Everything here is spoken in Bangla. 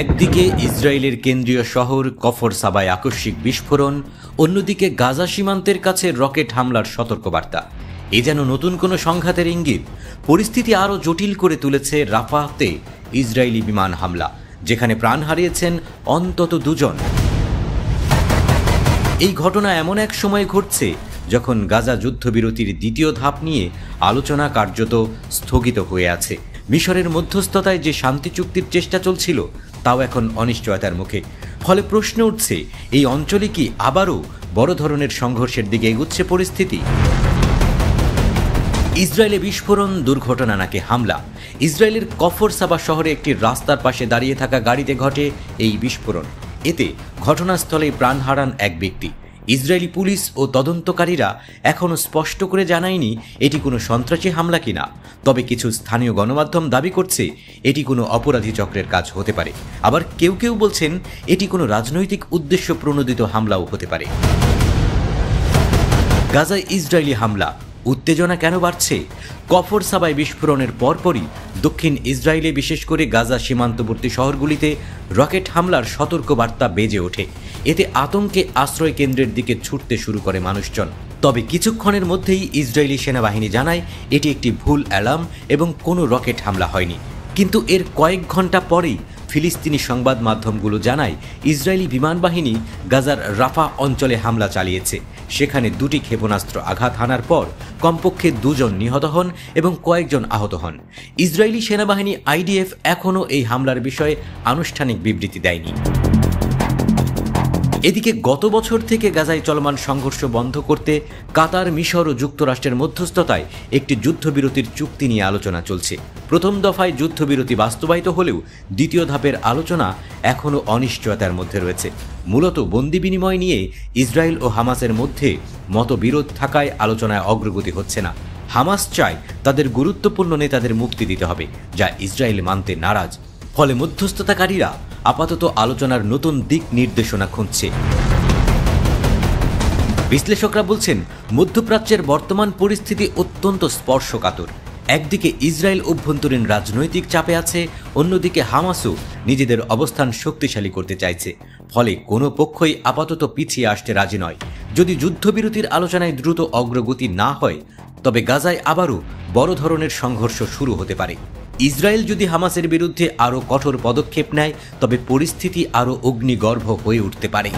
একদিকে ইসরায়েলের কেন্দ্রীয় শহর কফর সাবায় আকস্মিক বিস্ফোরণ, অন্যদিকে গাজা সীমান্তের কাছে রকেট হামলার সতর্কবার্তা। এ যেন নতুন কোনো সংঘাতের ইঙ্গিত। পরিস্থিতি আরও জটিল করে তুলেছে রাফাতে ইসরায়েলি বিমান হামলা, যেখানে প্রাণ হারিয়েছেন অন্তত 2 জন। এই ঘটনা এমন এক সময় ঘটছে যখন গাজা যুদ্ধবিরতির দ্বিতীয় ধাপ নিয়ে আলোচনা কার্যত স্থগিত হয়ে আছে। মিশরের মধ্যস্থতায় যে শান্তি চুক্তির চেষ্টা চলছিল তাও এখন অনিশ্চয়তার মুখে। ফলে প্রশ্ন উঠছে, এই অঞ্চলে কি আবারও বড় ধরনের সংঘর্ষের দিকে এগুচ্ছে পরিস্থিতি? ইসরায়েলে বিস্ফোরণ, দুর্ঘটনা নাকি হামলা? ইসরায়েলের কফর সাবা শহরে একটি রাস্তার পাশে দাঁড়িয়ে থাকা গাড়িতে ঘটে এই বিস্ফোরণ। এতে ঘটনাস্থলেই প্রাণ হারান এক ব্যক্তি। ইসরায়েলি পুলিশ ও তদন্তকারীরা এখনও স্পষ্ট করে জানায়নি এটি কোনো সন্ত্রাসী হামলা কিনা। তবে কিছু স্থানীয় গণমাধ্যম দাবি করছে এটি কোনো অপরাধী চক্রের কাজ হতে পারে। আবার কেউ কেউ বলছেন এটি কোনো রাজনৈতিক উদ্দেশ্য প্রণোদিত হামলাও হতে পারে। গাজায় ইসরায়েলি হামলা, উত্তেজনা কেন বাড়ছে? কফর সাবায় বিস্ফোরণের পরপরই দক্ষিণ ইসরায়েলে, বিশেষ করে গাজা সীমান্তবর্তী শহরগুলিতে রকেট হামলার সতর্কবার্তা বেজে ওঠে। এতে আতঙ্কে আশ্রয় কেন্দ্রের দিকে ছুটতে শুরু করে মানুষজন। তবে কিছুক্ষণের মধ্যেই ইসরায়েলি সেনাবাহিনী জানায় এটি একটি ভুল অ্যালার্ম এবং কোনো রকেট হামলা হয়নি। কিন্তু এর কয়েক ঘন্টা পরেই ফিলিস্তিনি সংবাদ মাধ্যমগুলো জানায় ইসরায়েলি বিমান বাহিনী গাজার রাফা অঞ্চলে হামলা চালিয়েছে। সেখানে 2টি ক্ষেপণাস্ত্র আঘাত হানার পর কমপক্ষে 2 জন নিহত হন এবং কয়েকজন আহত হন। ইসরায়েলি সেনাবাহিনী IDF এখনও এই হামলার বিষয়ে আনুষ্ঠানিক বিবৃতি দেয়নি। এদিকে গত বছর থেকে গাজায় চলমান সংঘর্ষ বন্ধ করতে কাতার, মিশর ও যুক্তরাষ্ট্রের মধ্যস্থতায় একটি যুদ্ধবিরতির চুক্তি নিয়ে আলোচনা চলছে। প্রথম দফায় যুদ্ধবিরতি বাস্তবায়িত হলেও দ্বিতীয় ধাপের আলোচনা এখনও অনিশ্চয়তার মধ্যে রয়েছে। মূলত বন্দি বিনিময় নিয়ে ইসরায়েল ও হামাসের মধ্যে মতবিরোধ থাকায় আলোচনায় অগ্রগতি হচ্ছে না। হামাস চায় তাদের গুরুত্বপূর্ণ নেতাদের মুক্তি দিতে হবে, যা ইসরায়েল মানতে নারাজ। ফলে মধ্যস্থতাকারীরা আপাতত আলোচনার নতুন দিক নির্দেশনা খুঁজছে। বিশ্লেষকরা বলছেন, মধ্যপ্রাচ্যের বর্তমান পরিস্থিতি অত্যন্ত স্পর্শকাতর। একদিকে ইসরায়েল অভ্যন্তরীণ রাজনৈতিক চাপে আছে, অন্যদিকে হামাসও নিজেদের অবস্থান শক্তিশালী করতে চাইছে। ফলে কোনো পক্ষই আপাতত পিছিয়ে আসতে রাজি নয়। যদি যুদ্ধবিরতির আলোচনায় দ্রুত অগ্রগতি না হয়, তবে গাজায় আবারও বড় ধরনের সংঘর্ষ শুরু হতে পারে। ইসরায়েল যদি হামাসের বিরুদ্ধে আরও কঠোর পদক্ষেপ নেয়, তবে পরিস্থিতি আরও অগ্নিগর্ভ হয়ে উঠতে পারে।